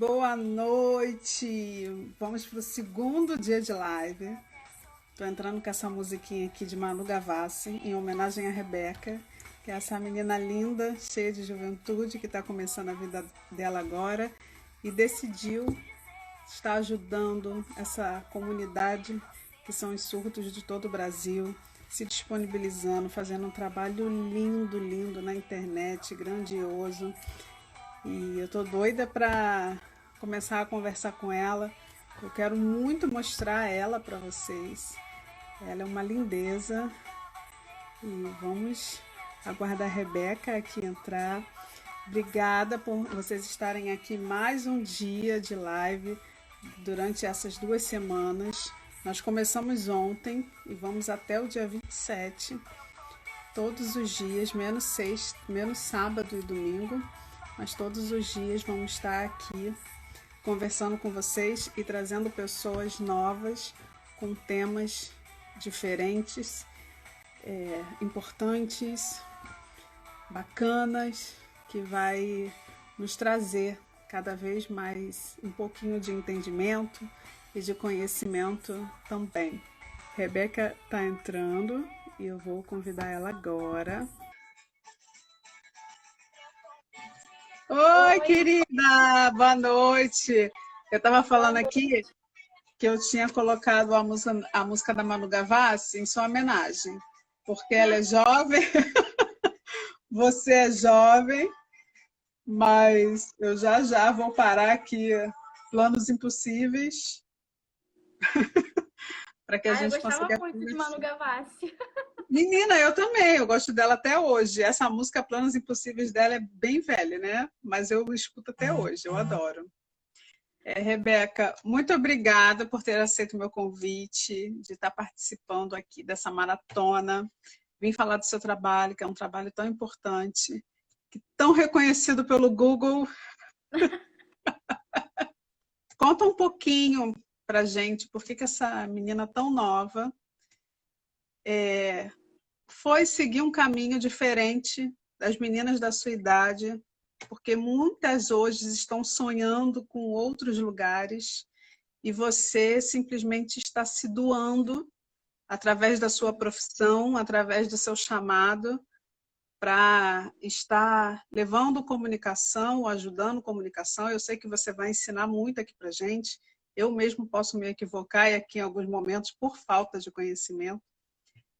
boa noite. Vamos para o segundo dia de live. Tô entrando com essa musiquinha aqui de Manu Gavassi, em homenagem à Rebeca, que é essa menina linda, cheia de juventude, que está começando a vida dela agora e decidiu estar ajudando essa comunidade, que são os surdos de todo o Brasil, se disponibilizando, fazendo um trabalho lindo, lindo na internet, grandioso. E eu tô doida para começar a conversar com ela. Eu quero muito mostrar ela para vocês. Ela é uma lindeza. E vamos aguardar a Rebeca aqui entrar. Obrigada por vocês estarem aqui mais um dia de live durante essas 2 semanas. Nós começamos ontem e vamos até o dia 27, todos os dias, menos sábado e domingo, mas todos os dias vamos estar aqui conversando com vocês e trazendo pessoas novas com temas diferentes, importantes, bacanas, que vai nos trazer cada vez mais um pouquinho de entendimento e de conhecimento também. Rebeca está entrando e eu vou convidar ela agora. Oi, Oi, querida, boa noite. Eu estava falando aqui que eu tinha colocado a música da Manu Gavassi em sua homenagem, porque ela é jovem, você é jovem, mas eu já já vou parar aqui planos impossíveis para que a eu gente gostava consiga muito de Manu conversar. Gavassi. Menina, eu também, eu gosto dela até hoje. Essa música Planos Impossíveis dela é bem velha, né? Mas eu escuto até hoje, eu adoro. Rebeca, muito obrigada por ter aceito o meu convite, de estar participando aqui dessa maratona. Vim falar do seu trabalho, que é um trabalho tão importante, tão reconhecido pelo Google. Conta um pouquinho pra gente por que essa menina tão nova foi seguir um caminho diferente das meninas da sua idade, porque muitas hoje estão sonhando com outros lugares e você simplesmente está se doando através da sua profissão, através do seu chamado, para estar levando comunicação, ajudando comunicação. Eu sei que você vai ensinar muito aqui para gente. Eu mesmo posso me equivocar e aqui em alguns momentos por falta de conhecimento.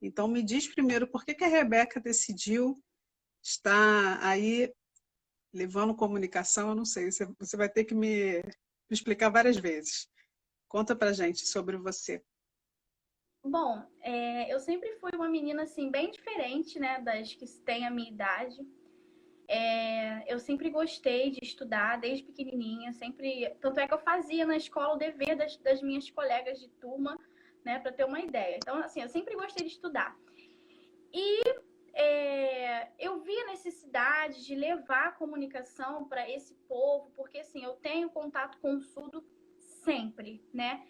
Então, me diz primeiro por que a Rebeca decidiu estar aí levando comunicação. Eu não sei, você vai ter que me explicar várias vezes. Conta para gente sobre você. Bom, eu sempre fui uma menina assim bem diferente, né, das que têm a minha idade. Eu sempre gostei de estudar desde pequenininha, sempre, tanto é que eu fazia na escola o dever das minhas colegas de turma, né, para ter uma ideia. Então, assim, eu sempre gostei de estudar. E eu vi a necessidade de levar a comunicação para esse povo, porque assim, eu tenho contato com o surdo sempre, né?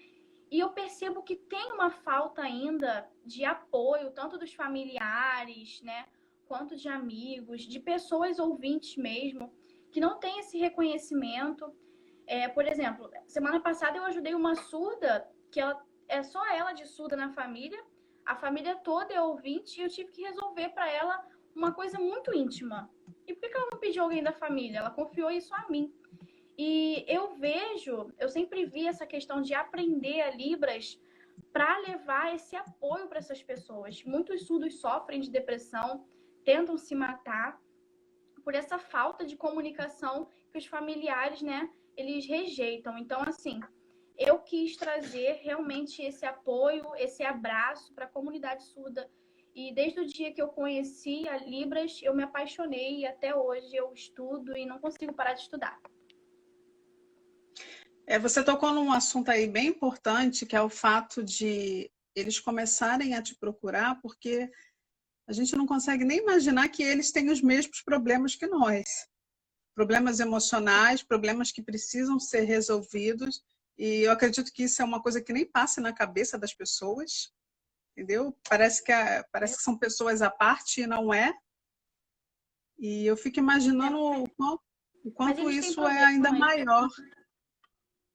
E eu percebo que tem uma falta ainda de apoio, tanto dos familiares, né, quanto de amigos, de pessoas ouvintes mesmo, que não tem esse reconhecimento. Por exemplo, semana passada eu ajudei uma surda, que ela é só ela de surda na família, a família toda é ouvinte, e eu tive que resolver para ela uma coisa muito íntima. E por que ela não pediu alguém da família? Ela confiou isso a mim. E eu sempre vi essa questão de aprender a Libras para levar esse apoio para essas pessoas. Muitos surdos sofrem de depressão, tentam se matar por essa falta de comunicação que os familiares, né, eles rejeitam. Então, assim, eu quis trazer realmente esse apoio, esse abraço para a comunidade surda. E desde o dia que eu conheci a Libras, eu me apaixonei e até hoje eu estudo e não consigo parar de estudar. Você tocou num assunto aí bem importante, que é o fato de eles começarem a te procurar, porque a gente não consegue nem imaginar que eles têm os mesmos problemas que nós. Problemas emocionais, problemas que precisam ser resolvidos, e eu acredito que isso é uma coisa que nem passa na cabeça das pessoas, entendeu? Parece que são pessoas à parte e não é. E eu fico imaginando o Mas quanto eles têm isso é ainda problemas. maior.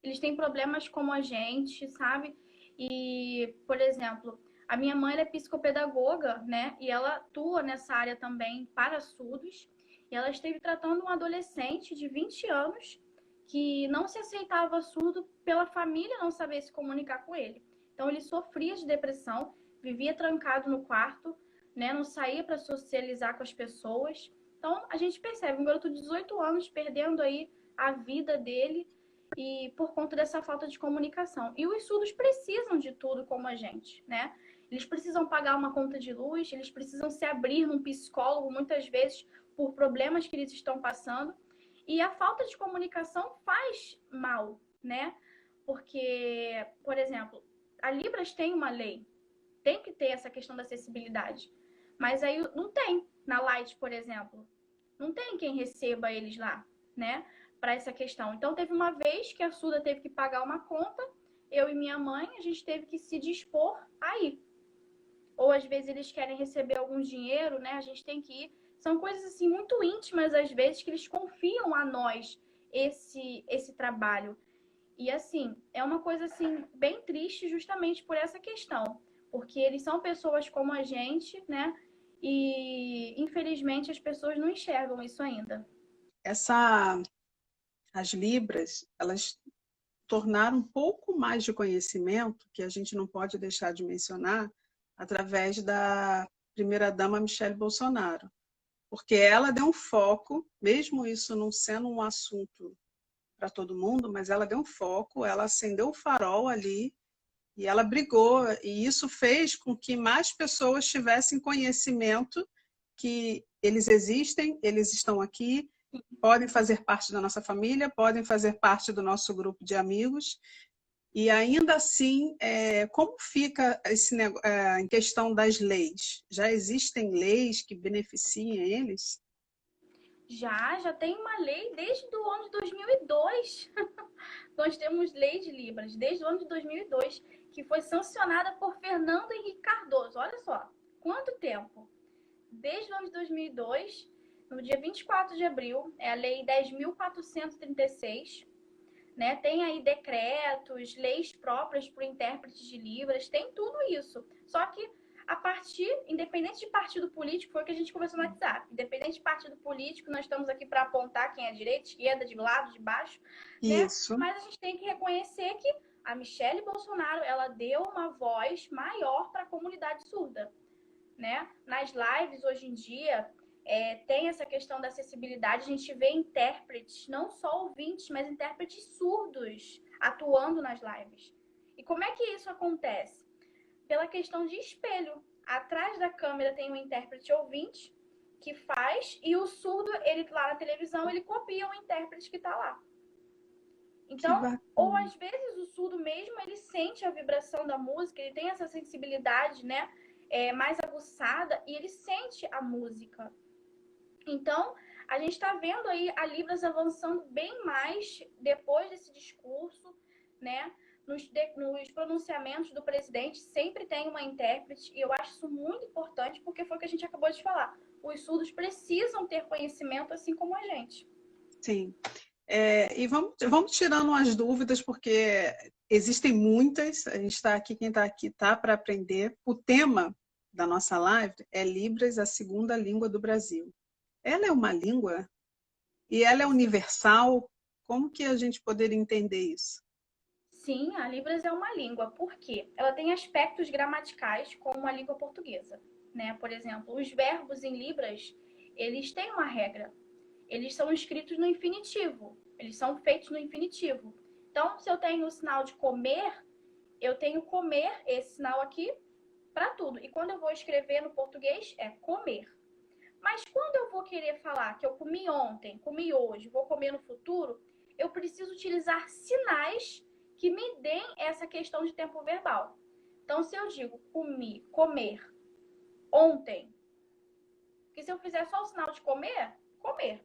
eles têm problemas como a gente, sabe? E, por exemplo, a minha mãe ela é psicopedagoga, né? E ela atua nessa área também para surdos. E ela esteve tratando um adolescente de 20 anos que não se aceitava surdo pela família não saber se comunicar com ele. Então, ele sofria de depressão, vivia trancado no quarto, né? Não saía para socializar com as pessoas. Então, a gente percebe um garoto de 18 anos perdendo aí a vida dele e por conta dessa falta de comunicação. E os surdos precisam de tudo como a gente, né? Eles precisam pagar uma conta de luz, eles precisam se abrir num psicólogo muitas vezes por problemas que eles estão passando. E a falta de comunicação faz mal, né? Porque, por exemplo, a Libras tem uma lei, tem que ter essa questão da acessibilidade. Mas aí não tem. Na Light, por exemplo, não tem quem receba eles lá, né? Para essa questão. Então, teve uma vez que a Suda teve que pagar uma conta, eu e minha mãe, a gente teve que se dispor a ir. Ou às vezes eles querem receber algum dinheiro, né? A gente tem que ir. São coisas assim muito íntimas às vezes que eles confiam a nós esse trabalho. E assim, é uma coisa assim bem triste justamente por essa questão, porque eles são pessoas como a gente, né? E infelizmente as pessoas não enxergam isso ainda. As Libras, elas tornaram um pouco mais de conhecimento, que a gente não pode deixar de mencionar, através da primeira-dama Michele Bolsonaro. Porque ela deu um foco, mesmo isso não sendo um assunto para todo mundo, mas ela deu um foco, ela acendeu o farol ali e ela brigou, e isso fez com que mais pessoas tivessem conhecimento que eles existem, eles estão aqui, podem fazer parte da nossa família, podem fazer parte do nosso grupo de amigos. E ainda assim, como fica em questão das leis? Já existem leis que beneficiem eles? Já tem uma lei desde o ano de 2002. Nós temos lei de Libras desde o ano de 2002, que foi sancionada por Fernando Henrique Cardoso. Olha só, quanto tempo! Desde o ano de 2002, no dia 24 de abril, é a Lei 10.436, né? Tem aí decretos, leis próprias para o intérprete de Libras, tem tudo isso. Só que a partir, independente de partido político, foi o que a gente conversou no WhatsApp. Independente de partido político, nós estamos aqui para apontar quem é direita, esquerda, de lado, de baixo, né? Isso. Mas a gente tem que reconhecer que a Michele Bolsonaro, ela deu uma voz maior para a comunidade surda, né? Nas lives, hoje em dia, tem essa questão da acessibilidade. A gente vê intérpretes, não só ouvintes, mas intérpretes surdos atuando nas lives. E como é que isso acontece? Pela questão de espelho. Atrás da câmera tem um intérprete ouvinte que faz, e o surdo, ele lá na televisão, ele copia o intérprete que está lá. Então, ou às vezes o surdo mesmo, ele sente a vibração da música, ele tem essa sensibilidade, né, mais aguçada, e ele sente a música. Então, a gente está vendo aí a Libras avançando bem mais depois desse discurso, né? Nos pronunciamentos do presidente sempre tem uma intérprete, e eu acho isso muito importante, porque foi o que a gente acabou de falar. Os surdos precisam ter conhecimento assim como a gente. Sim. E vamos tirando as dúvidas, porque existem muitas, a gente está aqui, quem está aqui está para aprender. O tema da nossa live é Libras, a segunda língua do Brasil. Ela é uma língua e ela é universal? Como que a gente poderia entender isso? Sim, a Libras é uma língua. Por quê? Ela tem aspectos gramaticais como a língua portuguesa, né? Por exemplo, os verbos em Libras, eles têm uma regra. Eles são escritos no infinitivo. Eles são feitos no infinitivo. Então, se eu tenho o sinal de comer, eu tenho comer, esse sinal aqui, para tudo. E quando eu vou escrever no português, é comer. Mas quando eu vou querer falar que eu comi ontem, comi hoje, vou comer no futuro, eu preciso utilizar sinais que me deem essa questão de tempo verbal. Então, se eu digo comi, comer, ontem, que se eu fizer só o sinal de comer, comer.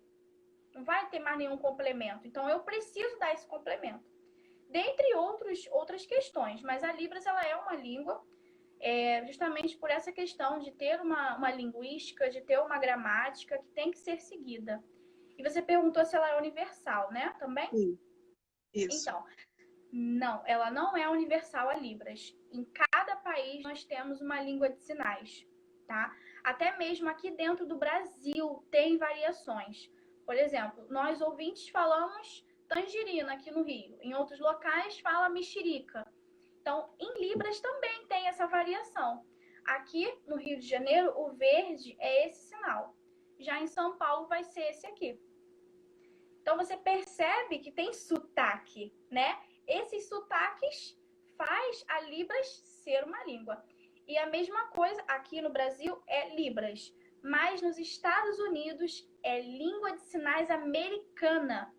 Não vai ter mais nenhum complemento. Então, eu preciso dar esse complemento. Dentre outras questões. Mas a Libras, ela é uma língua justamente por essa questão de ter uma linguística, de ter uma gramática que tem que ser seguida. E você perguntou se ela é universal, né? Também? Sim, isso. Então, Não, ela não é universal a Libras. Em cada país nós temos uma língua de sinais, tá? Até mesmo aqui dentro do Brasil tem variações. Por exemplo, nós ouvintes falamos tangerina aqui no Rio. Em outros locais fala mexerica. Então, em Libras também tem essa variação. Aqui no Rio de Janeiro, o verde é esse sinal. Já em São Paulo vai ser esse aqui. Então você percebe que tem sotaque, né? Esses sotaques faz a Libras ser uma língua. E a mesma coisa aqui no Brasil é Libras, mas nos Estados Unidos é língua de sinais americana.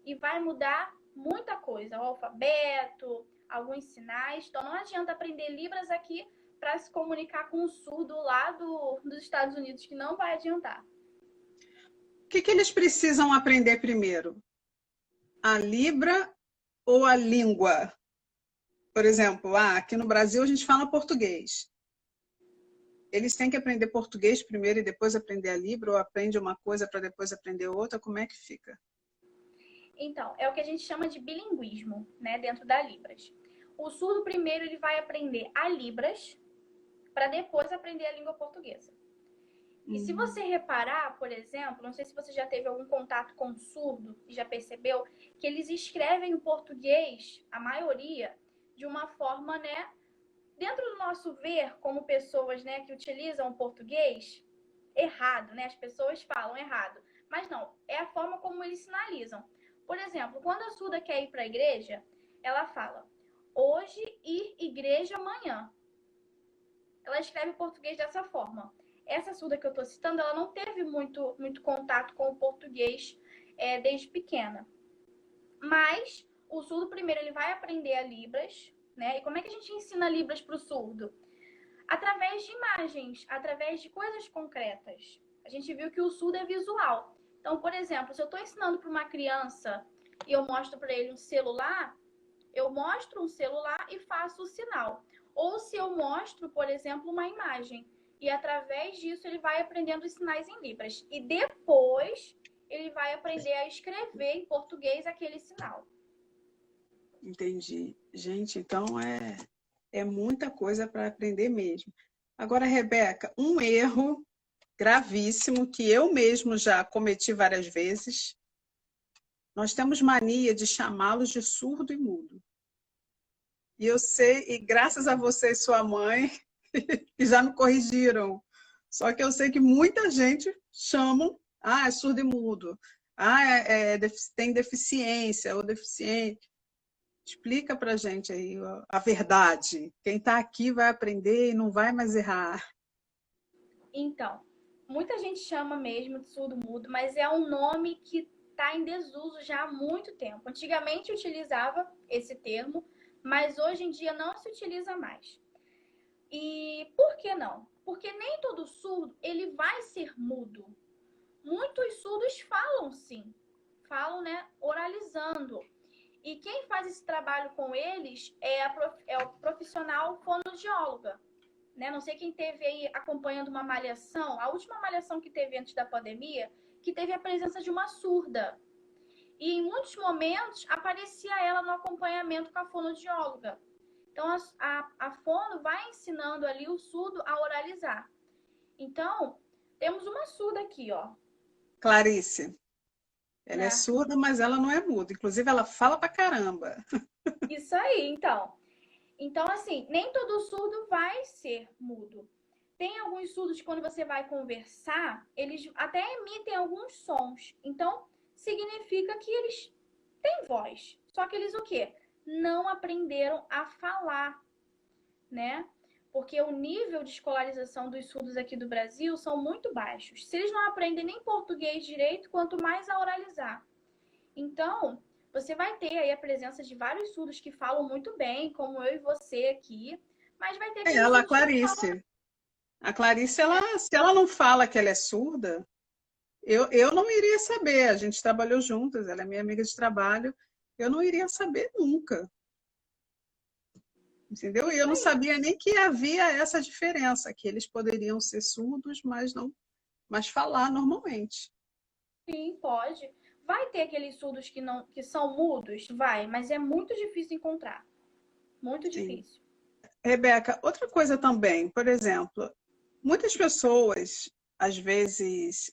E vai mudar muita coisa, o alfabeto, alguns sinais. Então não adianta aprender Libras aqui para se comunicar com o surdo lá dos Estados Unidos, que não vai adiantar. O que eles precisam aprender primeiro? A Libra ou a língua? Por exemplo, aqui no Brasil a gente fala português. Eles têm que aprender português primeiro e depois aprender a Libra, ou aprende uma coisa para depois aprender outra? Como é que fica? Então, é o que a gente chama de bilinguismo, né, dentro da Libras. O surdo primeiro ele vai aprender a Libras para depois aprender a língua portuguesa. E se você reparar, por exemplo, não sei se você já teve algum contato com o surdo e já percebeu que eles escrevem o português, a maioria, de uma forma, né, dentro do nosso ver como pessoas, né, que utilizam o português errado, né? As pessoas falam errado, mas não, é a forma como eles sinalizam. Por exemplo, quando a surda quer ir para a igreja, ela fala: hoje ir igreja amanhã. Ela escreve o português dessa forma. Essa surda que eu estou citando, ela não teve muito contato com o português desde pequena. Mas o surdo primeiro ele vai aprender a Libras, né? E como é que a gente ensina Libras para o surdo? Através de imagens, através de coisas concretas. A gente viu que o surdo é visual. Então, por exemplo, se eu estou ensinando para uma criança e eu mostro para ele um celular, eu mostro um celular e faço o sinal. Ou se eu mostro, por exemplo, uma imagem. E através disso ele vai aprendendo os sinais em Libras. E depois ele vai aprender a escrever em português aquele sinal. Entendi. Gente, então é muita coisa para aprender mesmo. Agora, Rebeca, um erro gravíssimo que eu mesmo já cometi várias vezes. Nós temos mania de chamá-los de surdo e mudo. E eu sei, e graças a você e sua mãe, que já me corrigiram. Só que eu sei que muita gente chamam, é surdo e mudo. Tem deficiência ou deficiente. Explica pra gente aí a verdade. Quem está aqui vai aprender e não vai mais errar. Então, muita gente chama mesmo de surdo-mudo, mas é um nome que está em desuso já há muito tempo. Antigamente utilizava esse termo, mas hoje em dia não se utiliza mais. E por que não? Porque nem todo surdo ele vai ser mudo. Muitos surdos falam sim, falam, né, oralizando. E quem faz esse trabalho com eles é o profissional fonoaudióloga. Né? Não sei quem teve aí acompanhando uma malhação, a última malhação que teve antes da pandemia, que teve a presença de uma surda. E em muitos momentos aparecia ela no acompanhamento com a fonoaudióloga. Então a fono vai ensinando ali o surdo a oralizar. Então, temos uma surda aqui, ó. Clarice. Ela é surda, mas ela não é muda. Inclusive, ela fala pra caramba. Isso aí, então. Então, assim, nem todo surdo vai ser mudo. Tem alguns surdos que quando você vai conversar, eles até emitem alguns sons. Então, significa que eles têm voz. Só que eles o quê? Não aprenderam a falar, né? Porque o nível de escolarização dos surdos aqui do Brasil são muito baixos. Se eles não aprendem nem português direito, quanto mais a oralizar. Então, você vai ter aí a presença de vários surdos que falam muito bem, como eu e você aqui, mas vai ter aqueles Ela, a surdos que Clarice. A Clarice, se ela não fala que ela é surda, eu não iria saber. A gente trabalhou juntas, ela é minha amiga de trabalho. Eu não iria saber nunca. Entendeu? E eu não sabia nem que havia essa diferença, que eles poderiam ser surdos, mas falar normalmente. Sim, pode. Vai ter aqueles surdos que são mudos? Vai, mas é muito difícil encontrar. Muito Sim. difícil. Rebeca, outra coisa também, por exemplo, muitas pessoas, às vezes,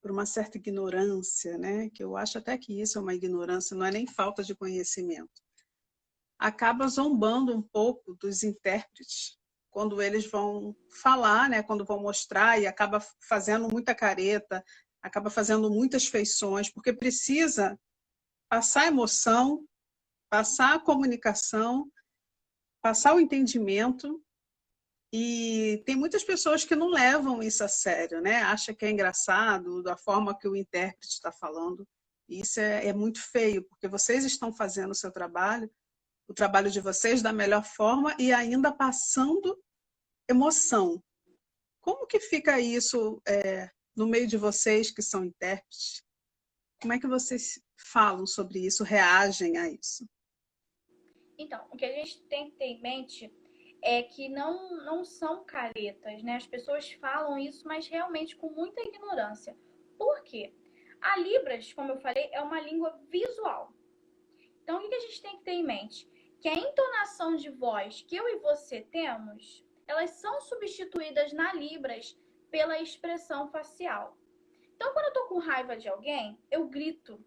por uma certa ignorância, né, que eu acho até que isso é uma ignorância, não é nem falta de conhecimento, acaba zombando um pouco dos intérpretes quando eles vão falar, né, quando vão mostrar e acaba fazendo muita careta, acaba fazendo muitas feições, porque precisa passar emoção, passar a comunicação, passar o entendimento. E tem muitas pessoas que não levam isso a sério, né? Acha que é engraçado da forma que o intérprete está falando. E isso é muito feio, porque vocês estão fazendo o trabalho de vocês da melhor forma e ainda passando emoção. Como que fica isso no meio de vocês que são intérpretes? Como é que vocês falam sobre isso, reagem a isso? Então, o que a gente tem que ter em mente é que não são caretas, né? As pessoas falam isso, mas realmente com muita ignorância. Por quê? A Libras, como eu falei, é uma língua visual. Então, o que a gente tem que ter em mente? Que a entonação de voz que eu e você temos, elas são substituídas na Libras pela expressão facial. Então, quando eu tô com raiva de alguém, eu grito.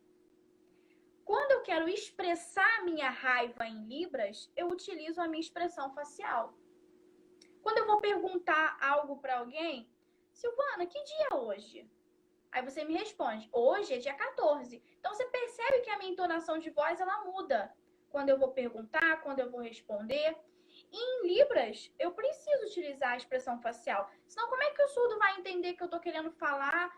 Quando eu quero expressar a minha raiva em Libras, eu utilizo a minha expressão facial. Quando eu vou perguntar algo para alguém, Silvana, que dia é hoje? Aí você me responde, hoje é dia 14. Então você percebe que a minha entonação de voz ela muda. Quando eu vou perguntar, quando eu vou responder. E em Libras, eu preciso utilizar a expressão facial. Senão, como é que o surdo vai entender que eu estou querendo falar,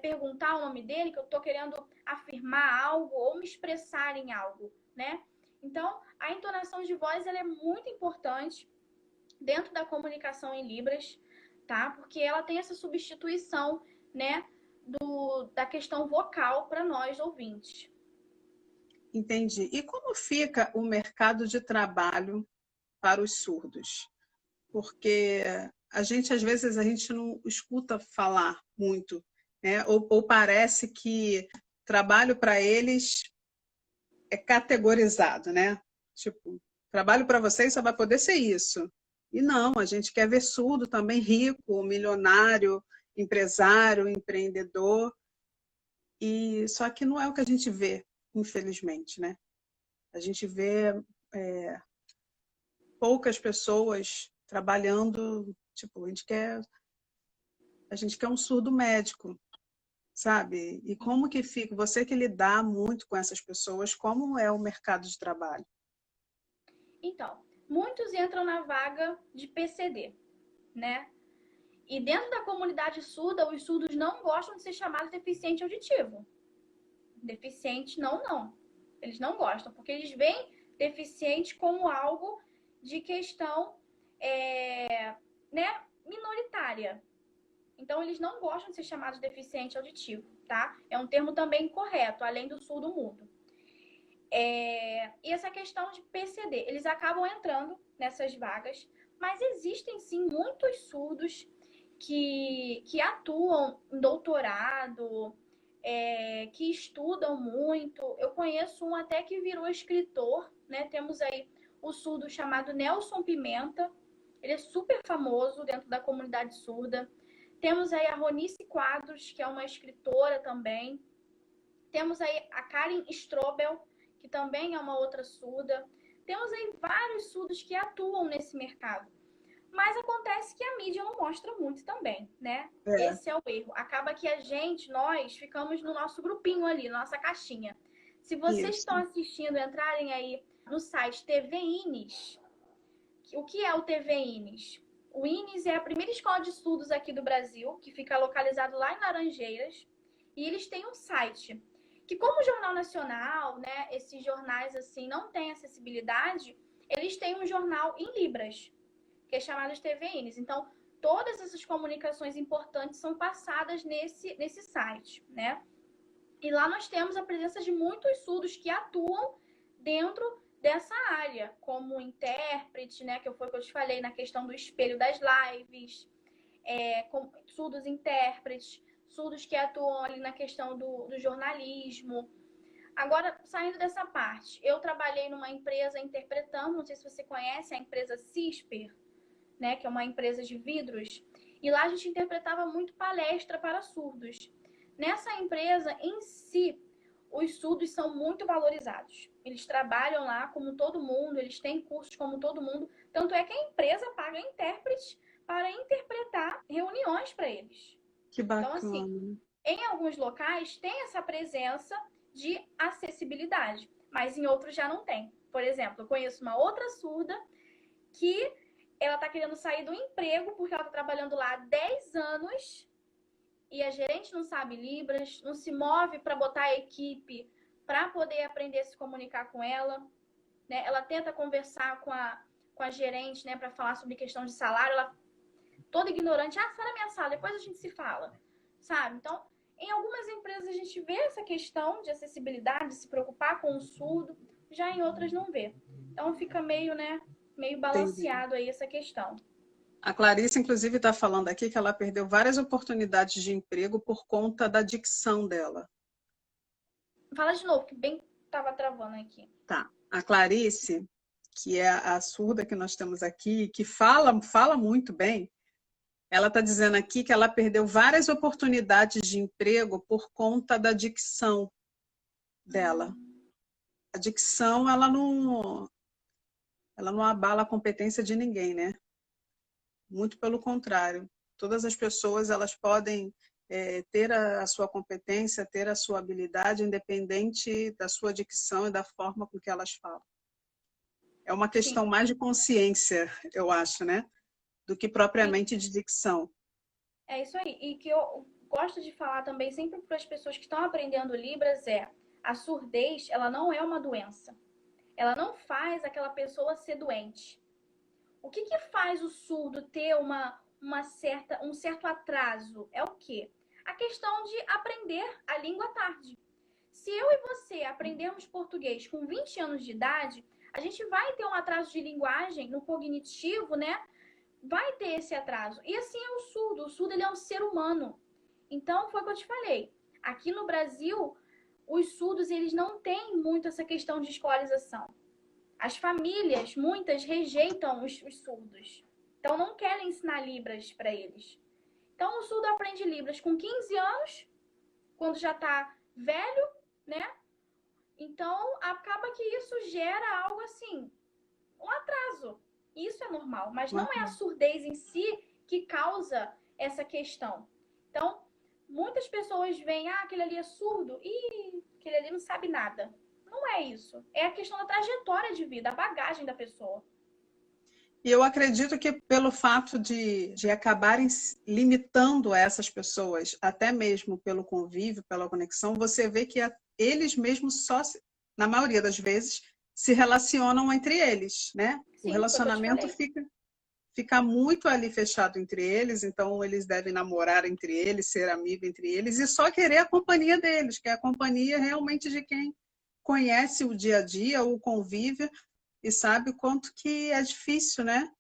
perguntar o nome dele, que eu estou querendo afirmar algo ou me expressar em algo, né? Então, a entonação de voz ela é muito importante dentro da comunicação em Libras, tá? Porque ela tem essa substituição, né, da questão vocal para nós ouvintes. Entendi. E como fica o mercado de trabalho para os surdos? Porque às vezes, a gente não escuta falar muito, né? Ou parece que trabalho para eles é categorizado, né? Tipo, trabalho para vocês só vai poder ser isso. E não, a gente quer ver surdo também rico, milionário, empresário, empreendedor. E só que não é o que a gente vê, infelizmente, né? A gente vê poucas pessoas trabalhando, tipo, a gente quer um surdo médico, sabe? E como que fica, você que lidar muito com essas pessoas, como é o mercado de trabalho? Então, muitos entram na vaga de PCD, né? E dentro da comunidade surda, os surdos não gostam de ser chamados de deficiente auditivo. Deficiente, não. Eles não gostam, porque eles veem deficiente como algo de questão né, minoritária. Então, eles não gostam de ser chamados de deficiente auditivo, tá? É um termo também correto, além do surdo mudo. E essa questão de PCD, eles acabam entrando nessas vagas, mas existem sim muitos surdos que atuam em doutorado, que estudam muito. Eu conheço um até que virou escritor, né? Temos aí o surdo chamado Nelson Pimenta, ele é super famoso dentro da comunidade surda. Temos aí a Ronice Quadros, que é uma escritora também. Temos aí a Karen Strobel, que também é uma outra surda. Temos aí vários surdos que atuam nesse mercado. Mas acontece que a mídia não mostra muito também, né? É, Esse é o erro. Acaba que nós ficamos no nosso grupinho ali, nossa caixinha. Se vocês isso. estão assistindo, entrarem aí no site TV Inis, o que é o TV Inis? O Inis é a primeira escola de estudos aqui do Brasil, que fica localizado lá em Laranjeiras. E eles têm um site que, como o Jornal Nacional, né, esses jornais assim não têm acessibilidade, eles têm um jornal em Libras, que é chamado de TV Inis. Então, todas essas comunicações importantes são passadas nesse site, né? E lá nós temos a presença de muitos surdos que atuam dentro dessa área, como intérprete, né, que foi o que eu te falei na questão do espelho das lives, surdos intérpretes, surdos que atuam ali na questão do jornalismo. Agora, saindo dessa parte, eu trabalhei numa empresa interpretando, não sei se você conhece, a empresa CISPER, né, que é uma empresa de vidros, e lá a gente interpretava muito palestra para surdos. Nessa empresa em si, os surdos são muito valorizados. Eles trabalham lá como todo mundo, eles têm cursos como todo mundo, tanto é que a empresa paga intérpretes para interpretar reuniões para eles. Que Então, assim, bacana. em alguns locais tem essa presença de acessibilidade, mas em outros já não tem. Por exemplo, eu conheço uma outra surda que ela está querendo sair do emprego porque ela está trabalhando lá há 10 anos e a gerente não sabe Libras, não se move para botar a equipe para poder aprender a se comunicar com ela. Né? Ela tenta conversar com a gerente, né, para falar sobre questão de salário. Ela toda ignorante, sai da minha sala, depois a gente se fala. Sabe? Então, em algumas empresas a gente vê essa questão de acessibilidade, de se preocupar com o surdo, já em outras não vê. Então fica meio, né, meio Entendi. balanceado aí essa questão. A Clarice, inclusive, está falando aqui que ela perdeu várias oportunidades de emprego por conta da dicção dela. Fala de novo, que bem estava travando aqui. Tá. A Clarice, que é a surda que nós temos aqui, que fala muito bem, ela está dizendo aqui que ela perdeu várias oportunidades de emprego por conta da dicção dela. A dicção, ela não abala a competência de ninguém, né? Muito pelo contrário. Todas as pessoas, elas podem ter a sua competência, ter a sua habilidade, independente da sua dicção e da forma com que elas falam. É uma questão Sim. mais de consciência, eu acho, né? Do que propriamente de dicção. É isso aí. E que eu gosto de falar também sempre para as pessoas que estão aprendendo Libras a surdez, ela não é uma doença. Ela não faz aquela pessoa ser doente. O que faz o surdo ter um certo atraso? É o quê? A questão de aprender a língua tarde. Se eu e você aprendermos português com 20 anos de idade, a gente vai ter um atraso de linguagem no cognitivo, né? Vai ter esse atraso. E assim é o surdo. O surdo ele é um ser humano. Então, foi o que eu te falei. Aqui no Brasil, os surdos eles não têm muito essa questão de escolarização. As famílias, muitas, rejeitam os surdos. Então, não querem ensinar Libras para eles. Então, o surdo aprende Libras com 15 anos, quando já está velho, né? Então, acaba que isso gera algo assim, um atraso. Isso é normal, mas não é a surdez em si que causa essa questão. Então, muitas pessoas veem, aquele ali é surdo, e aquele ali não sabe nada. Não é isso. É a questão da trajetória de vida, a bagagem da pessoa. E eu acredito que pelo fato de acabarem limitando essas pessoas, até mesmo pelo convívio, pela conexão, você vê que eles mesmos só, na maioria das vezes, se relacionam entre eles, né? Sim, O relacionamento foi o que eu te falei. fica muito ali fechado entre eles, então eles devem namorar entre eles, ser amigo entre eles e só querer a companhia deles, que é a companhia realmente de quem conhece o dia a dia, o convívio e sabe o quanto que é difícil, né?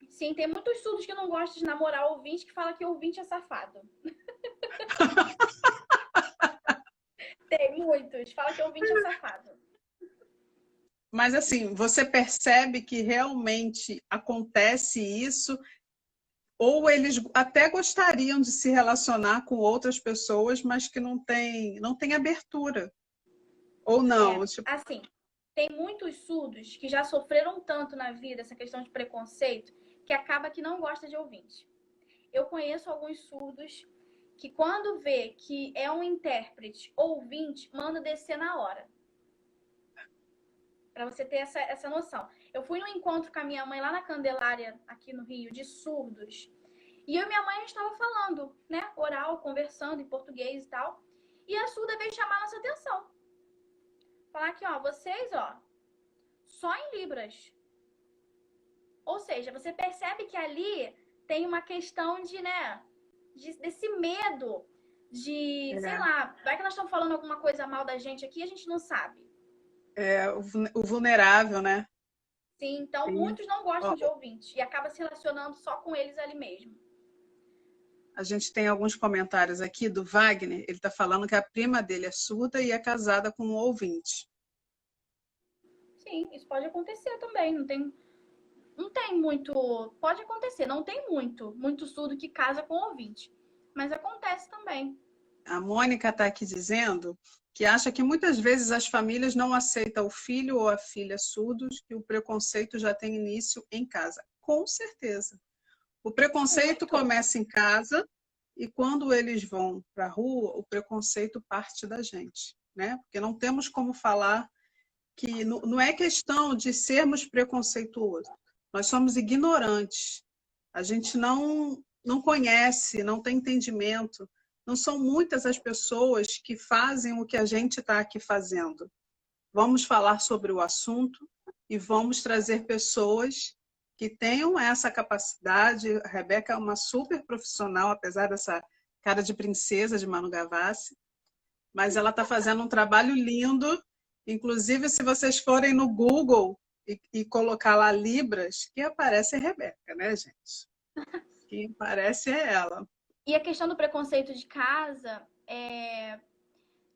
Sim, tem muitos surdos que não gostam de namorar ouvinte que fala que ouvinte é safado. Tem muitos. Fala que ouvinte é safado. Mas assim, você percebe que realmente acontece isso, ou eles até gostariam de se relacionar com outras pessoas, mas que não tem abertura. Ou não, tipo, Assim, tem muitos surdos que já sofreram tanto na vida essa questão de preconceito que acaba que não gosta de ouvinte. Eu conheço alguns surdos que quando vê que é um intérprete ouvinte, manda descer na hora. Para você ter essa noção. Eu fui num encontro com a minha mãe lá na Candelária, aqui no Rio, de surdos. E eu e minha mãe estava falando, né, oral, conversando em português e tal. E a surda veio chamar nossa atenção. Falar que, vocês, só em Libras. Ou seja, você percebe que ali tem uma questão de, né, desse medo de, sei lá, vai que elas estão falando alguma coisa mal da gente aqui e a gente não sabe. o vulnerável, né? Sim, então Sim. muitos não gostam Ó, de ouvinte e acaba se relacionando só com eles ali mesmo. A gente tem alguns comentários aqui do Wagner, ele está falando que a prima dele é surda e é casada com um ouvinte. Sim, isso pode acontecer também. Não tem muito. Pode acontecer, não tem muito surdo que casa com ouvinte. Mas acontece também. A Mônica está aqui dizendo que acha que muitas vezes as famílias não aceitam o filho ou a filha surdos, que o preconceito já tem início em casa. Com certeza. O preconceito começa em casa e quando eles vão para a rua, o preconceito parte da gente, né? Porque não temos como falar que não é questão de sermos preconceituosos. Nós somos ignorantes. A gente não conhece, não tem entendimento. Não são muitas as pessoas que fazem o que a gente está aqui fazendo. Vamos falar sobre o assunto e vamos trazer pessoas que tenham essa capacidade. A Rebeca é uma super profissional, apesar dessa cara de princesa de Manu Gavassi, mas ela está fazendo um trabalho lindo. Inclusive, se vocês forem no Google e colocar lá Libras, quem aparece é a Rebeca, né, gente? Quem aparece é ela. E a questão do preconceito de casa,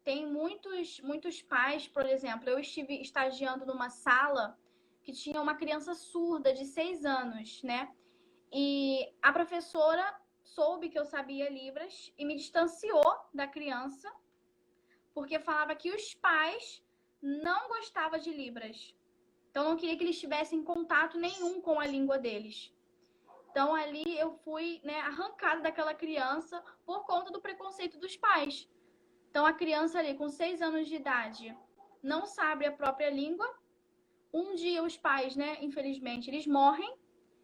tem muitos pais, por exemplo, eu estive estagiando numa sala que tinha uma criança surda de 6 anos, né? E a professora soube que eu sabia Libras e me distanciou da criança porque falava que os pais não gostavam de Libras. Então não queria que eles tivessem contato nenhum com a língua deles. Então ali eu fui, né, arrancada daquela criança por conta do preconceito dos pais. Então a criança ali com 6 anos de idade não sabe a própria língua. Um dia os pais, né, infelizmente, eles morrem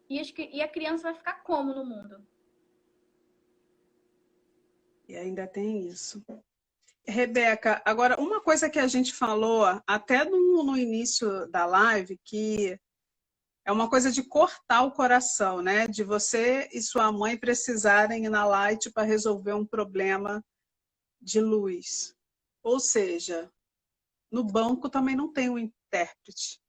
e a criança vai ficar como no mundo? E ainda tem isso. Rebeca, agora uma coisa que a gente falou até no início da live, que é uma coisa de cortar o coração, né? De você e sua mãe precisarem ir na Light para resolver um problema de luz. Ou seja, no banco também não tem um intérprete.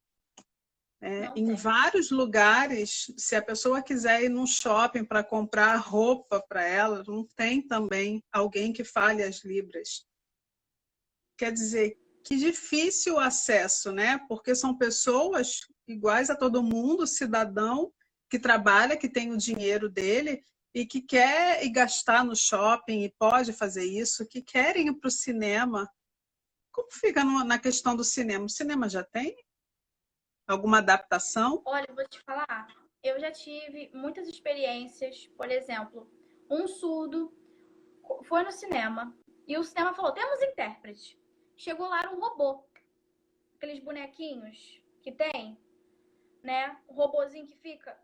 Em vários lugares, se a pessoa quiser ir num shopping para comprar roupa para ela, não tem também alguém que fale as libras. Quer dizer, que difícil o acesso, né? Porque são pessoas iguais a todo mundo, cidadão que trabalha, que tem o dinheiro dele e que quer ir gastar no shopping e pode fazer isso, que querem ir para o cinema. Como fica na questão do cinema? O cinema já tem alguma adaptação? Olha, eu vou te falar, eu já tive muitas experiências, por exemplo, um surdo foi no cinema e o cinema falou, temos intérprete. Chegou lá, era um robô. Aqueles bonequinhos que tem, né? O robozinho que fica.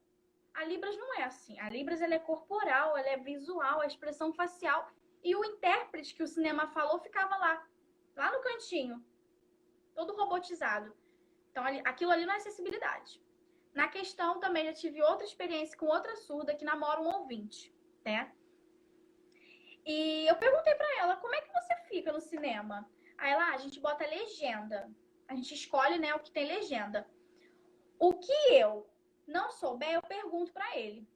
A Libras não é assim. A Libras ela é corporal, ela é visual, a expressão facial. E o intérprete que o cinema falou ficava lá no cantinho, todo robotizado. Então, aquilo ali não é acessibilidade. Na questão também, eu tive outra experiência com outra surda que namora um ouvinte, né? E eu perguntei pra ela, como é que você fica no cinema? Aí lá, a gente bota legenda. A gente escolhe, né, o que tem legenda. O que eu não souber, eu pergunto pra ele.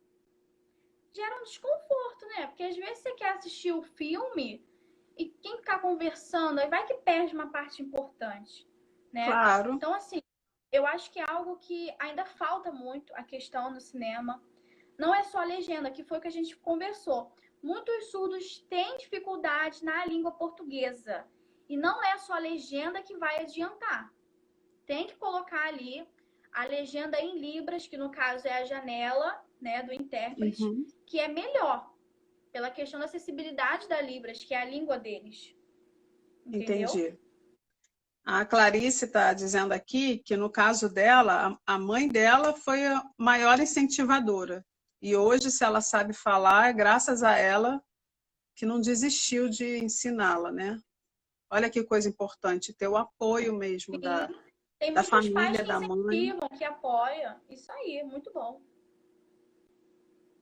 Gera um desconforto, né? Porque às vezes você quer assistir o filme e quem ficar conversando, aí vai que perde uma parte importante, né? Claro. Então, assim, eu acho que é algo que ainda falta muito a questão no cinema. Não é só a legenda, que foi o que a gente conversou. Muitos surdos têm dificuldade na língua portuguesa. E não é só a legenda que vai adiantar. Tem que colocar ali a legenda em Libras, que no caso é a janela, né, do intérprete, que é melhor, pela questão da acessibilidade da Libras, que é a língua deles. Entendeu? Entendi. A Clarice está dizendo aqui que, no caso dela, a mãe dela foi a maior incentivadora. E hoje, se ela sabe falar, é graças a ela que não desistiu de ensiná-la, né? Olha que coisa importante, ter o apoio mesmo da família, da mãe. Que apoia. Isso aí, muito bom.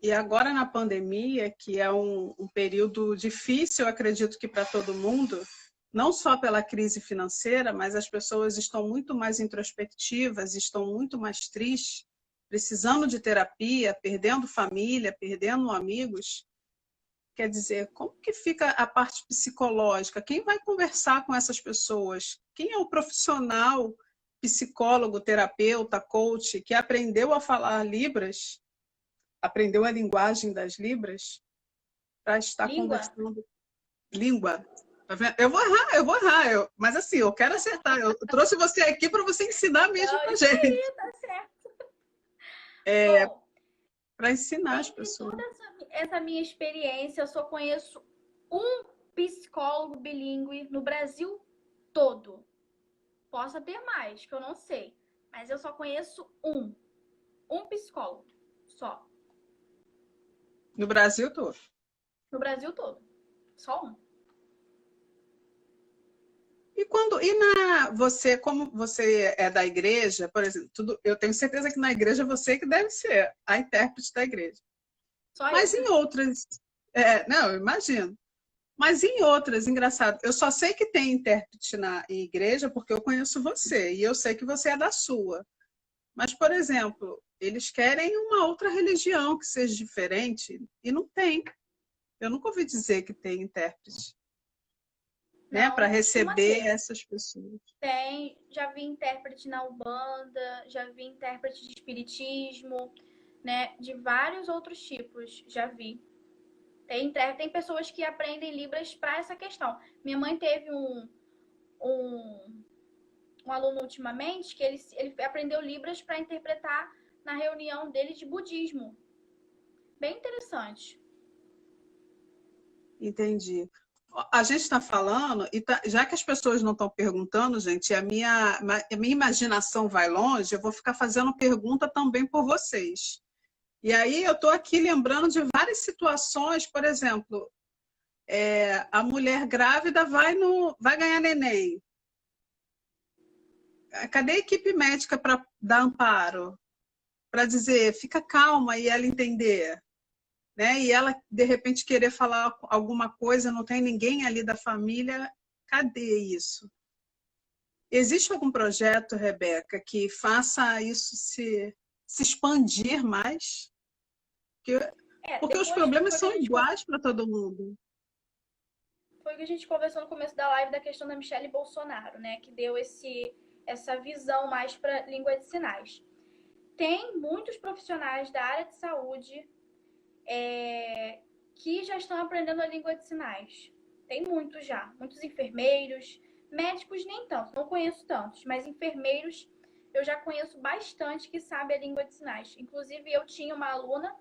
E agora na pandemia, que é um período difícil, acredito que para todo mundo, não só pela crise financeira, mas as pessoas estão muito mais introspectivas, estão muito mais tristes, precisando de terapia, perdendo família, perdendo amigos. Quer dizer, como que fica a parte psicológica? Quem vai conversar com essas pessoas? Quem é o profissional, psicólogo, terapeuta, coach, que aprendeu a falar Libras, aprendeu a linguagem das Libras, para estar Língua? conversando língua? Tá vendo? Eu vou errar, mas assim, eu quero acertar. Eu trouxe você aqui para você ensinar mesmo Não, para isso gente, aí, tá certo. Bom, para ensinar as dentre pessoas. toda essa minha experiência, eu só conheço um psicólogo bilíngue no Brasil todo. Possa ter mais, que eu não sei. Mas eu só conheço um. Um psicólogo. Só. No Brasil todo. No Brasil todo. Só um. Você, como você é da igreja, por exemplo, eu tenho certeza que na igreja você que deve ser a intérprete da igreja. Só Mas eu. em outras, não, eu imagino. Mas em outras, engraçado, eu só sei que tem intérprete na igreja porque eu conheço você e eu sei que você é da sua. Mas, por exemplo, eles querem uma outra religião que seja diferente e não tem. Eu nunca ouvi dizer que tem intérprete, né, Não, para não costuma receber ter. essas pessoas. Tem, já vi intérprete na Umbanda, já vi intérprete de espiritismo, né? De vários outros tipos, já vi. Tem pessoas que aprendem Libras para essa questão. Minha mãe teve um, um aluno ultimamente que ele aprendeu Libras para interpretar na reunião dele de budismo. Bem interessante. Entendi. A gente está falando, já que as pessoas não estão perguntando, gente, a minha imaginação vai longe, eu vou ficar fazendo pergunta também por vocês. E aí eu estou aqui lembrando de várias situações, por exemplo, a mulher grávida vai ganhar neném. Cadê a equipe médica para dar amparo? Para dizer, fica calma e ela entender? Né? E ela, de repente, querer falar alguma coisa, não tem ninguém ali da família, cadê isso? Existe algum projeto, Rebeca, que faça isso se expandir mais? Porque, porque os Depois problemas foi que a são gente iguais para todo mundo. foi o que a gente conversou no começo da live da questão da Michelle Bolsonaro, né? Que deu essa visão mais para língua de sinais. Tem muitos profissionais da área de saúde que já estão aprendendo a língua de sinais. Tem muitos já. Muitos enfermeiros, médicos nem tanto, não conheço tantos, mas enfermeiros eu já conheço bastante que sabe a língua de sinais. Inclusive, eu tinha uma aluna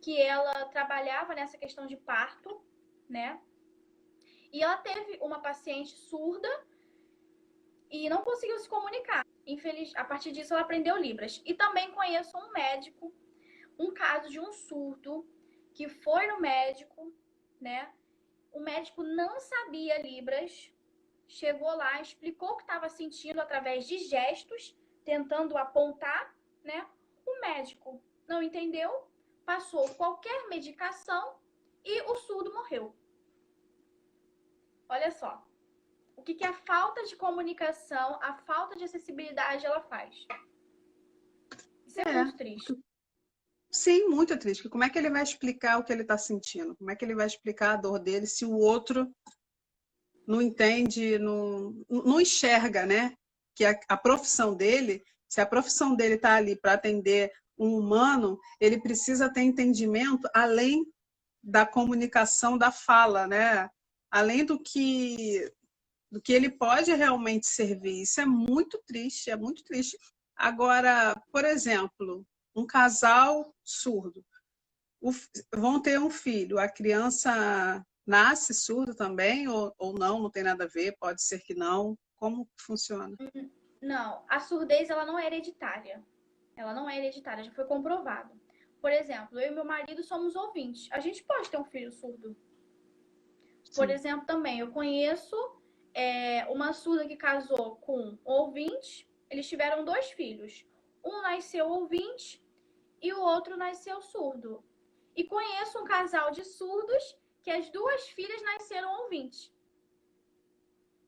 que ela trabalhava nessa questão de parto, né? E ela teve uma paciente surda e não conseguiu se comunicar. A partir disso, ela aprendeu Libras. E também conheço um médico, um caso de um surdo que foi no médico, né? O médico não sabia Libras, chegou lá, explicou o que estava sentindo através de gestos, tentando apontar, né? O médico não entendeu, passou qualquer medicação e o surdo morreu. Olha só. O que a falta de comunicação, a falta de acessibilidade ela faz. Isso é É, muito triste. sim, muito triste. Como é que ele vai explicar o que ele está sentindo? Como é que ele vai explicar a dor dele se o outro não entende, não enxerga, né? Que a profissão dele, se a profissão dele está ali para atender um humano, ele precisa ter entendimento além da comunicação da fala, né? Além do que ele pode realmente servir. Isso é muito triste, é muito triste. Agora, por exemplo, um casal surdo, vão ter um filho, a criança nasce surdo também ou não, não tem nada a ver, pode ser que não. Como funciona? Não, a surdez ela não é hereditária. Ela não é hereditária, já foi comprovado. Por exemplo, eu e meu marido somos ouvintes. A gente pode ter um filho surdo. Por Sim. exemplo, também eu conheço uma surda que casou com um ouvinte. Eles tiveram dois filhos. Um nasceu ouvinte e o outro nasceu surdo. E conheço um casal de surdos que as duas filhas nasceram ouvintes.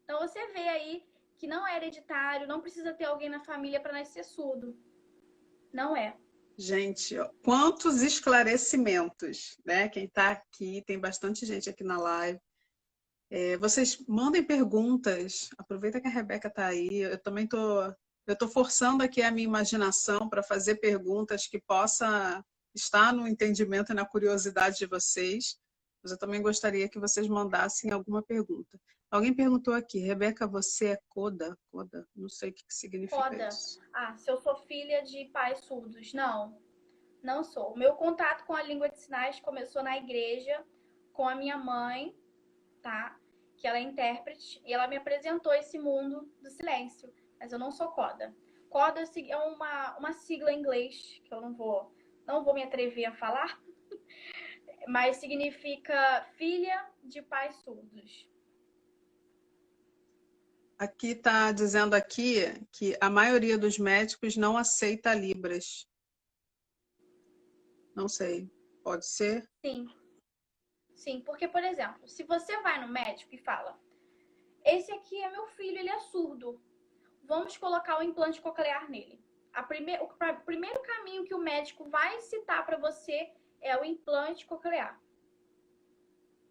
Então você vê aí que não é hereditário, não precisa ter alguém na família para nascer surdo. Não é. Gente, ó, quantos esclarecimentos, né? Quem está aqui, tem bastante gente aqui na live. Vocês mandem perguntas. Aproveita que a Rebeca está aí. Eu tô forçando aqui a minha imaginação para fazer perguntas que possa estar no entendimento e na curiosidade de vocês. Mas eu também gostaria que vocês mandassem alguma pergunta. Alguém perguntou aqui, Rebeca, você é coda? Coda? Não sei o que significa Coda. isso. Ah, se eu sou filha de pais surdos. Não, não sou. O meu contato com a língua de sinais começou na igreja com a minha mãe, tá? Que ela é intérprete, e ela me apresentou esse mundo do silêncio. Mas eu não sou coda. Coda é uma sigla em inglês, que eu não vou me atrever a falar, mas significa filha de pais surdos. Aqui está dizendo aqui que a maioria dos médicos não aceita Libras. Não sei, pode ser? Sim, sim, porque, por exemplo, se você vai no médico e fala: esse aqui é meu filho, ele é surdo, vamos colocar o implante coclear nele. O primeiro caminho que o médico vai citar para você é o implante coclear.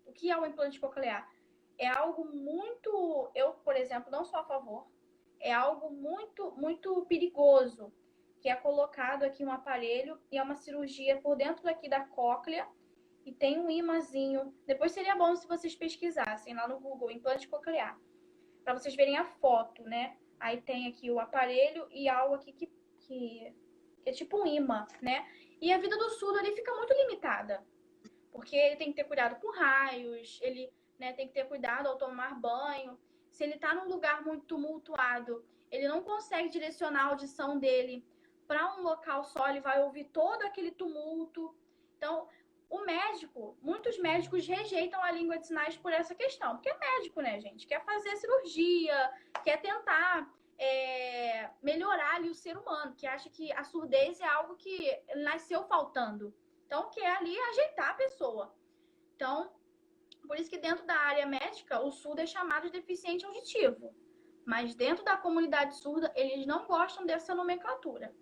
O que é o implante coclear? É algo muito, eu, por exemplo, não sou a favor, é algo muito, muito perigoso, que é colocado aqui um aparelho e é uma cirurgia por dentro daqui da cóclea e tem um imãzinho. Depois seria bom se vocês pesquisassem lá no Google, implante coclear, para vocês verem a foto, né? Aí tem aqui o aparelho e algo aqui que é tipo um imã, né? E a vida do surdo ali fica muito limitada, porque ele tem que ter cuidado com raios, ele, né, tem que ter cuidado ao tomar banho. Se ele está num lugar muito tumultuado, ele não consegue direcionar a audição dele para um local só, ele vai ouvir todo aquele tumulto. Então, muitos médicos rejeitam a língua de sinais por essa questão. Porque é médico, né, gente? Quer fazer cirurgia, quer tentar melhorar ali o ser humano, que acha que a surdez é algo que nasceu faltando. Então, quer ali ajeitar a pessoa. Então, por isso que dentro da área médica, o surdo é chamado de deficiente auditivo. Mas dentro da comunidade surda, eles não gostam dessa nomenclatura,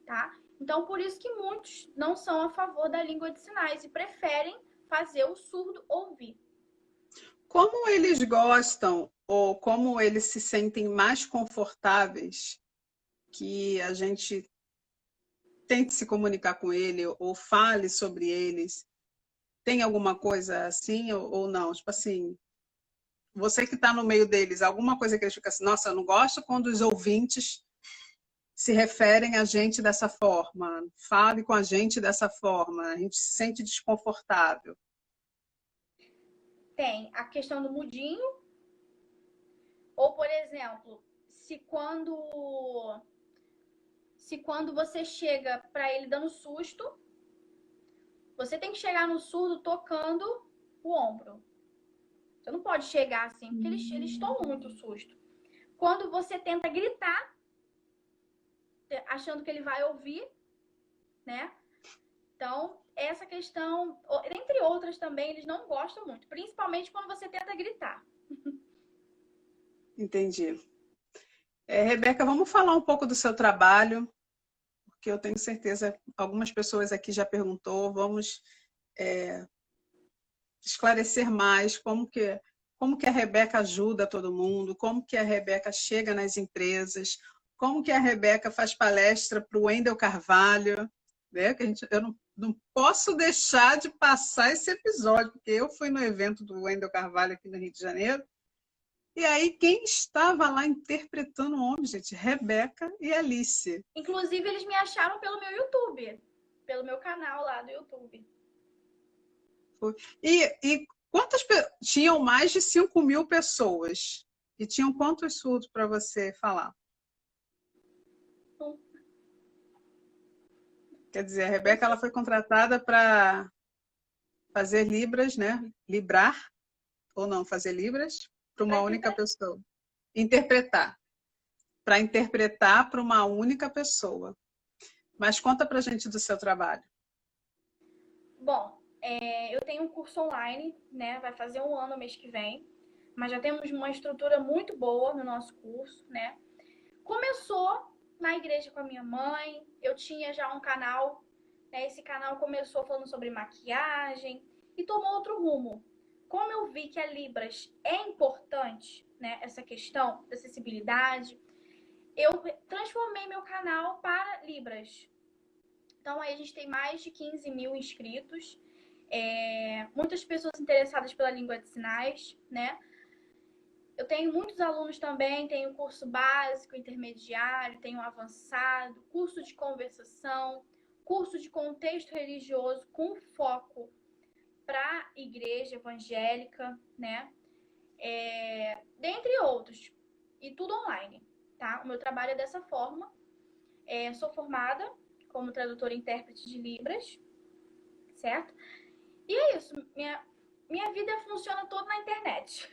tá? Então, por isso que muitos não são a favor da língua de sinais e preferem fazer o surdo ouvir. Como eles gostam ou como eles se sentem mais confortáveis que a gente tente se comunicar com ele ou fale sobre eles? Tem alguma coisa assim ou não? Tipo assim, você que está no meio deles, alguma coisa que eles ficam assim, nossa, eu não gosto quando os ouvintes se referem a gente dessa forma, fale com a gente dessa forma, a gente se sente desconfortável. Tem a questão do mudinho, ou, por exemplo, se quando você chega para ele dando susto, você tem que chegar no surdo tocando o ombro. Você não pode chegar assim, porque eles tomam muito susto. Quando você tenta gritar, achando que ele vai ouvir, né? Então, essa questão, entre outras também, eles não gostam muito, principalmente quando você tenta gritar. Entendi. Rebeca, vamos falar um pouco do seu trabalho, porque eu tenho certeza, algumas pessoas aqui já perguntou, vamos esclarecer mais como que a Rebeca ajuda todo mundo, como que a Rebeca chega nas empresas, como que a Rebeca faz palestra para o Wendel Carvalho, né? Que eu não posso deixar de passar esse episódio, porque eu fui no evento do Wendel Carvalho aqui no Rio de Janeiro, e aí quem estava lá interpretando o homem, gente? Rebeca e Alice. Inclusive, eles me acharam pelo meu YouTube, pelo meu canal lá do YouTube. E quantas tinham mais de 5.000 pessoas? E tinham quantos surdos para você falar? Quer dizer, a Rebeca ela foi contratada para fazer libras, né? Librar, ou não, fazer libras para uma única pessoa. Interpretar. Para interpretar para uma única pessoa. Mas conta para a gente do seu trabalho. Bom, eu tenho um curso online, né? Vai fazer 1 ano mês que vem. Mas já temos uma estrutura muito boa no nosso curso, né? Começou na igreja com a minha mãe. Eu tinha já um canal né? Esse canal começou falando sobre maquiagem e tomou outro rumo. Como eu vi que a Libras é importante, né? Essa questão da acessibilidade, eu transformei meu canal para Libras. Então aí a gente tem mais de 15 mil inscritos, muitas pessoas interessadas pela língua de sinais, né? Eu tenho muitos alunos também, tenho curso básico, intermediário, tenho avançado, curso de conversação, curso de contexto religioso com foco para a igreja evangélica, né? Dentre outros. E tudo online, tá? O meu trabalho é dessa forma. Sou formada como tradutora e intérprete de Libras, certo? E é isso. Minha vida funciona toda na internet.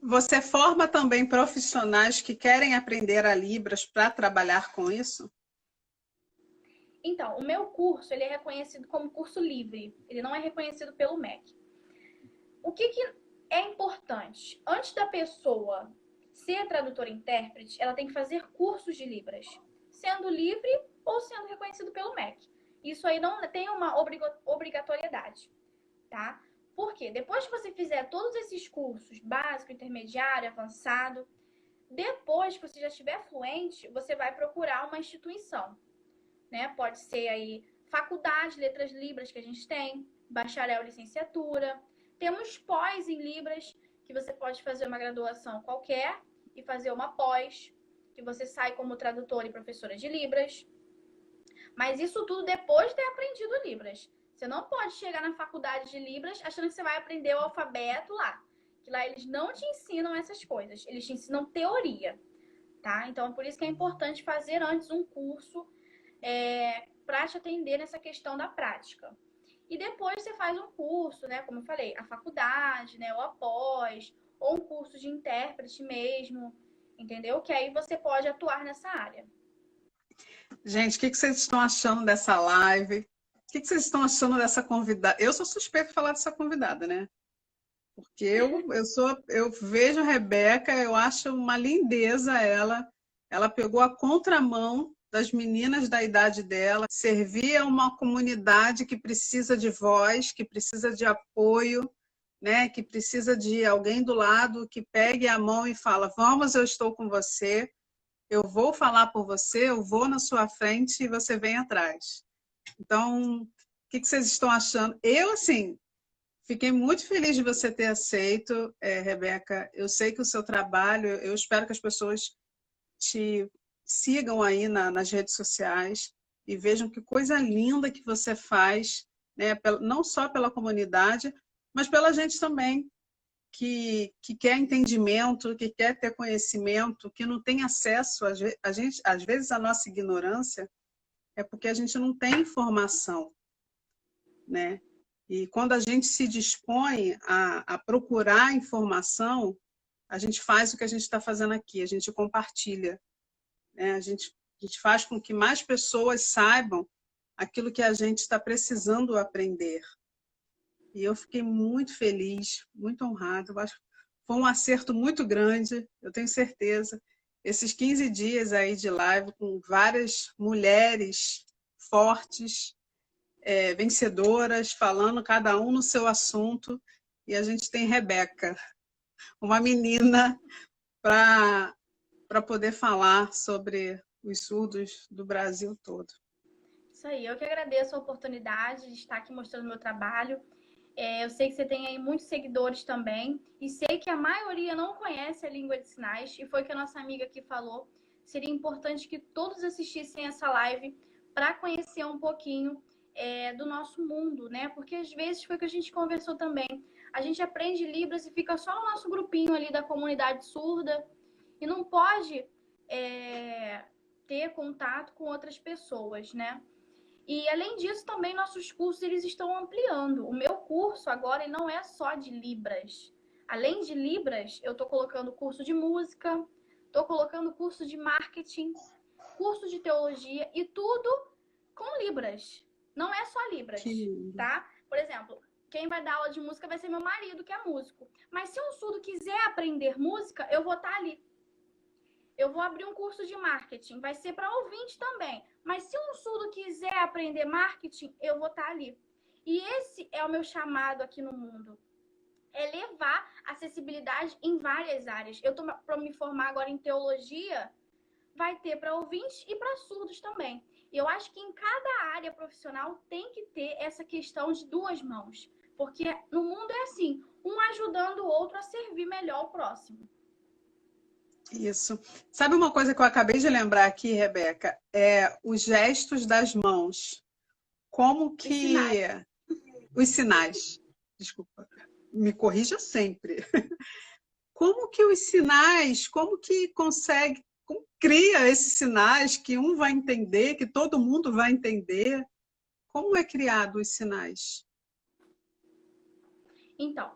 Você forma também profissionais que querem aprender a Libras para trabalhar com isso? Então, o meu curso ele é reconhecido como curso livre. Ele não é reconhecido pelo MEC. O que é importante? Antes da pessoa ser tradutora e intérprete, ela tem que fazer cursos de Libras, sendo livre ou sendo reconhecido pelo MEC. Isso aí não tem uma obrigatoriedade, tá? Por quê? Depois que você fizer todos esses cursos, básico, intermediário, avançado, depois que você já estiver fluente, você vai procurar uma instituição, né? Pode ser aí faculdade, letras Libras que a gente tem, bacharel, licenciatura. Temos pós em Libras, que você pode fazer uma graduação qualquer e fazer uma pós, que você sai como tradutora e professora de Libras. Mas isso tudo depois de ter aprendido Libras. Você não pode chegar na faculdade de Libras achando que você vai aprender o alfabeto lá. Que lá eles não te ensinam essas coisas. Eles te ensinam teoria, tá? Então, é por isso que é importante fazer antes um curso para te atender nessa questão da prática. E depois você faz um curso, né? Como eu falei, a faculdade, né? Ou após, ou um curso de intérprete mesmo, entendeu? Que aí você pode atuar nessa área. Gente, o que vocês estão achando dessa live? O que vocês estão achando dessa convidada? Eu sou suspeita de falar dessa convidada, né? Porque eu vejo a Rebeca, eu acho uma lindeza ela. Ela pegou a contramão das meninas da idade dela, servia uma comunidade que precisa de voz, que precisa de apoio, né? Que precisa de alguém do lado que pegue a mão e fala: "Vamos, eu estou com você. Eu vou falar por você, eu vou na sua frente e você vem atrás." Então, o que vocês estão achando? Eu, assim, fiquei muito feliz de você ter aceito, Rebeca. Eu sei que o seu trabalho, eu espero que as pessoas te sigam aí nas redes sociais e vejam que coisa linda que você faz, né? Não só pela comunidade, mas pela gente também, que quer entendimento, que quer ter conhecimento, que não tem acesso. A gente, às vezes, a nossa ignorância é porque a gente não tem informação, né? E quando a gente se dispõe a procurar informação, a gente faz o que a gente está fazendo aqui, a gente compartilha, né? A gente faz com que mais pessoas saibam aquilo que a gente está precisando aprender. E eu fiquei muito feliz, muito honrada. Eu acho que foi um acerto muito grande, eu tenho certeza. Esses 15 dias aí de live com várias mulheres fortes, vencedoras, falando cada um no seu assunto. E a gente tem Rebeca, uma menina para poder falar sobre os surdos do Brasil todo. Isso aí, eu que agradeço a oportunidade de estar aqui mostrando meu trabalho. Eu sei que você tem aí muitos seguidores também, e sei que a maioria não conhece a língua de sinais, e foi o que a nossa amiga aqui falou. Seria importante que todos assistissem essa live para conhecer um pouquinho do nosso mundo, né? Porque às vezes foi o que a gente conversou também. A gente aprende Libras e fica só no nosso grupinho ali da comunidade surda, e não pode ter contato com outras pessoas, né? E além disso, também nossos cursos eles estão ampliando. O meu curso agora ele não é só de Libras. Além de Libras, eu estou colocando curso de música, estou colocando curso de marketing, curso de teologia e tudo com Libras. Não é só Libras, tá? Por exemplo, quem vai dar aula de música vai ser meu marido, que é músico. Mas se um surdo quiser aprender música, eu vou estar ali. Eu vou abrir um curso de marketing, vai ser para ouvinte também. Mas se um surdo quiser aprender marketing, eu vou estar ali. E esse é o meu chamado aqui no mundo. É levar acessibilidade em várias áreas. Eu estou para me formar agora em teologia, vai ter para ouvintes e para surdos também. E eu acho que em cada área profissional tem que ter essa questão de duas mãos. Porque no mundo é assim, um ajudando o outro a servir melhor o próximo. Isso. Sabe uma coisa que eu acabei de lembrar aqui, Rebeca? É os gestos das mãos. Como Os sinais. que... Os sinais. Desculpa. Me corrija sempre. Como que os sinais, como que consegue, como cria esses sinais que um vai entender, que todo mundo vai entender? Como é criado os sinais? Então,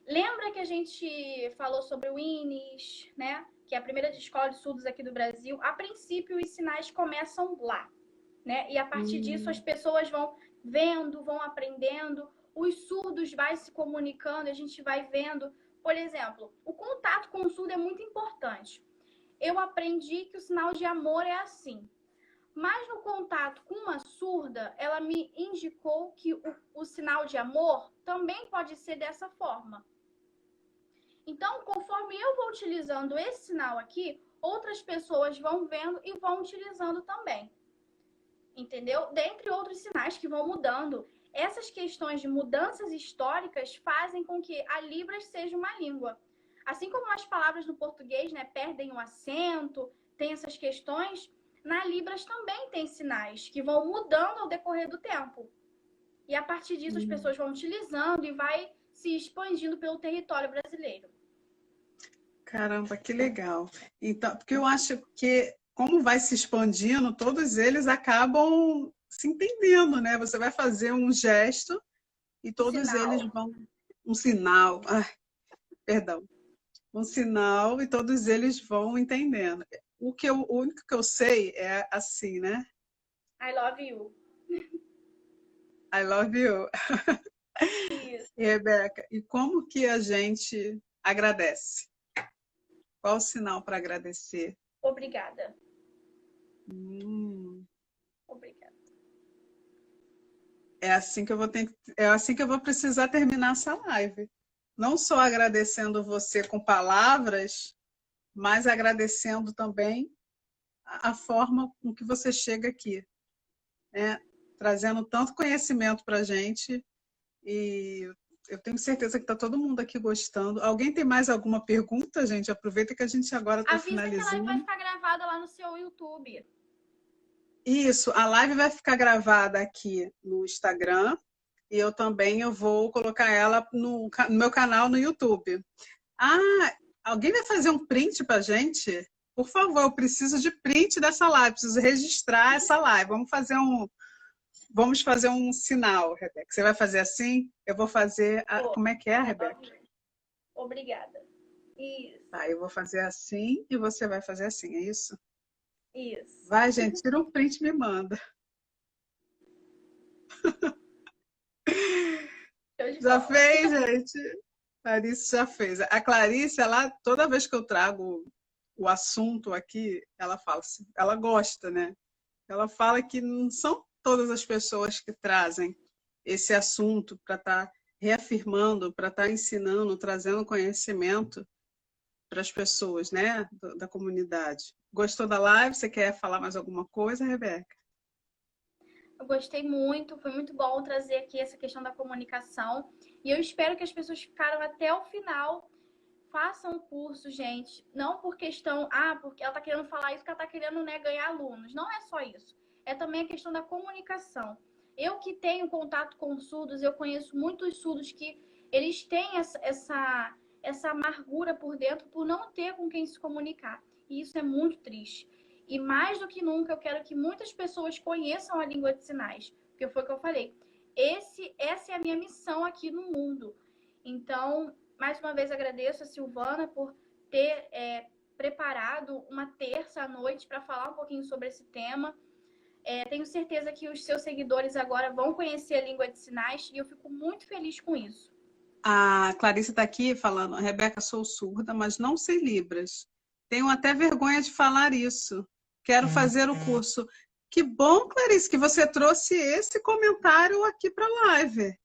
lembra que a gente falou sobre o INES, né? Que é a primeira escola de surdos aqui do Brasil. A princípio, os sinais começam lá, né? E a partir disso, as pessoas vão vendo, vão aprendendo. Os surdos vai se comunicando, a gente vai vendo. Por exemplo, o contato com o surdo é muito importante. Eu aprendi que o sinal de amor é assim. Mas no contato com uma surda, ela me indicou que o sinal de amor também pode ser dessa forma. Então, conforme eu vou utilizando esse sinal aqui, outras pessoas vão vendo e vão utilizando também. Entendeu? Dentre outros sinais que vão mudando. Essas questões de mudanças históricas fazem com que a Libras seja uma língua. Assim como as palavras no português, né, perdem o acento, tem essas questões, na Libras também tem sinais que vão mudando ao decorrer do tempo. E a partir disso as pessoas vão utilizando e vai se expandindo pelo território brasileiro. Caramba, que legal. Então, porque eu acho que, como vai se expandindo, todos eles acabam se entendendo, né? Você vai fazer um gesto e todos eles Sinal. vão. Um sinal, ai, perdão. Um sinal e todos eles vão entendendo. O único que eu sei é assim, né? I love you. I love you. Isso. E, Rebeca, e como que a gente agradece? Qual o sinal para agradecer? Obrigada. Hum. Obrigada. É assim que eu vou precisar terminar essa live. Não só agradecendo você com palavras, mas agradecendo também a forma com que você chega aqui, né? Trazendo tanto conhecimento para a gente e eu tenho certeza que está todo mundo aqui gostando. Alguém tem mais alguma pergunta, gente? Aproveita que a gente agora está Avisa que a live vai finalizando. ficar gravada lá no seu YouTube. Isso, a live vai ficar gravada aqui no Instagram e eu vou colocar ela no meu canal no YouTube. Ah, alguém vai fazer um print para a gente? Por favor, eu preciso de print dessa live, preciso registrar essa live. Vamos fazer um sinal, Rebeca. Você vai fazer assim? Eu vou fazer. Como é que é, Rebeca? Obrigada. Isso. Tá, eu vou fazer assim e você vai fazer assim, é isso? Isso. Vai, gente, tira um print e me manda. Já fez, gente? Clarice já fez. A Clarice, ela, toda vez que eu trago o assunto aqui, ela fala assim, ela gosta, né? Ela fala que não são todas as pessoas que trazem esse assunto para estar reafirmando, para estar ensinando, trazendo conhecimento para as pessoas, né, da comunidade. Gostou da live? Você quer falar mais alguma coisa, Rebeca? Eu gostei muito, foi muito bom trazer aqui essa questão da comunicação. E eu espero que as pessoas ficaram até o final. Façam o curso, gente. Não por questão, porque ela está querendo falar isso, que ela está querendo, né, ganhar alunos. Não é só isso. É também a questão da comunicação. Eu que tenho contato com surdos, eu conheço muitos surdos que eles têm essa amargura por dentro por não ter com quem se comunicar. E isso é muito triste. E mais do que nunca, eu quero que muitas pessoas conheçam a língua de sinais. Porque foi o que eu falei. Essa é a minha missão aqui no mundo. Então, mais uma vez agradeço a Silvana por ter preparado uma terça à noite para falar um pouquinho sobre esse tema. Tenho certeza que os seus seguidores agora vão conhecer a língua de sinais e eu fico muito feliz com isso. A Clarice está aqui falando, Rebeca, sou surda, mas não sei Libras. Tenho até vergonha de falar isso. Quero fazer o curso. Que bom, Clarice, que você trouxe esse comentário aqui para a live.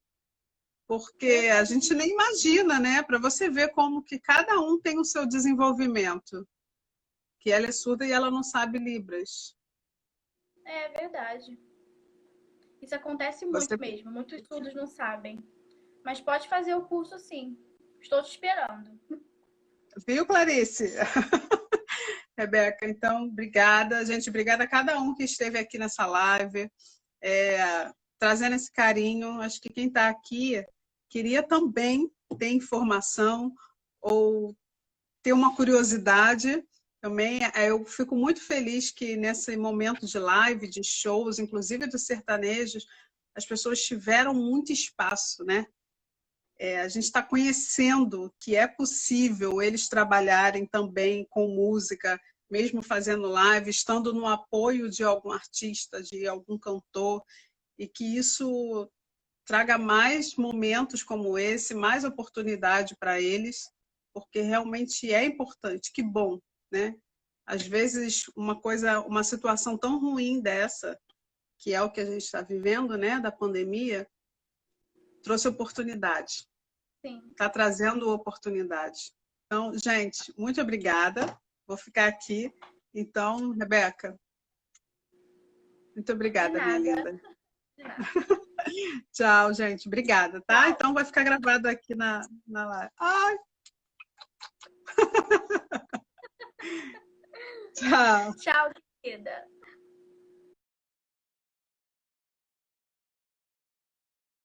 Porque a gente nem imagina, né? Para você ver como que cada um tem o seu desenvolvimento. Que ela é surda e ela não sabe Libras. É verdade. Isso acontece Você muito mesmo. Muitos surdos não sabem. Mas pode fazer o curso sim. Estou te esperando. viu, Clarice? Rebeca, então, obrigada, gente. Obrigada a cada um que esteve aqui nessa live, trazendo esse carinho. Acho que quem está aqui queria também ter informação ou ter uma curiosidade. Também eu fico muito feliz que nesse momento de live, de shows, inclusive dos sertanejos, as pessoas tiveram muito espaço, né? A gente está conhecendo que é possível eles trabalharem também com música, mesmo fazendo live, estando no apoio de algum artista, de algum cantor, e que isso traga mais momentos como esse, mais oportunidade para eles, porque realmente é importante. Que bom, né? Às vezes uma situação tão ruim dessa, que é o que a gente está vivendo, né, da pandemia, trouxe oportunidade. Sim. Está trazendo oportunidade. Então, gente, muito obrigada. Vou ficar aqui. Então, Rebeca, muito obrigada, minha linda. De nada. Tchau, gente. Obrigada, tá? Tchau. Então, vai ficar gravado aqui na live. Ai! Tchau. Tchau, querida.